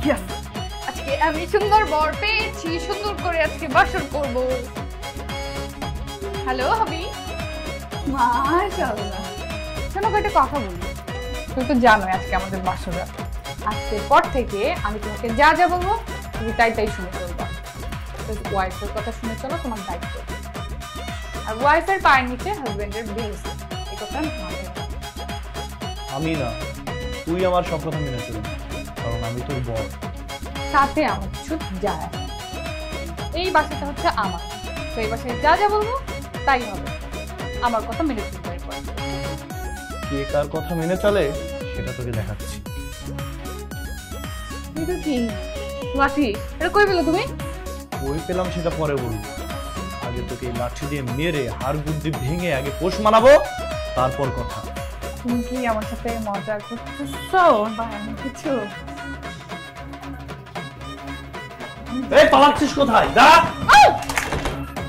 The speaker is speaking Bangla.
ইয়েস, আজকে আমি সুন্দর বর পেয়েছি, সুন্দর করে আজকে বাসর করব। হ্যালো হাবি। মাশাআল্লাহ। শোনো একটা কথা বলি, তুমি তো জানোই আজকে আমাদের বাসর রাত। আজকের পর থেকে আমি তোমাকে যা যা বলবো তুমি তাই তাই শুনে চলবা। ওয়াইফের কথা শুনে চলো, তোমার দায়িত্ব। আর ওয়াইফের পায়ের নিচে হাজবেন্ডের বেস, এই কথা আমি না, তুই আমার সব কথা মেনে চলবি, কারণ আমি তোর বর। তাতে আমার কিছু যায় আসে না। এই বাসাটা হচ্ছে আমার, তো এই বাসায় যা যা বলবো তাই হবে। আমার কথা মেনে চলবে। কে কার কথা মেনে চলে সেটা তোকে দেখাচ্ছি। এটা কি লাঠি? এটা কই পেলে তুমি? কই পেলাম সেটা পরে বলবো, আগে তোকে এই লাঠি দিয়ে মেরে হাড় গুদ্দি ভেঙে আগে পোষ মানাবো, তারপর কথা। তুমি কি আমার সাথে মজা করতেছো বা এমন কিছু? এই পালাচ্ছিস কোথায়? দাঁড়া।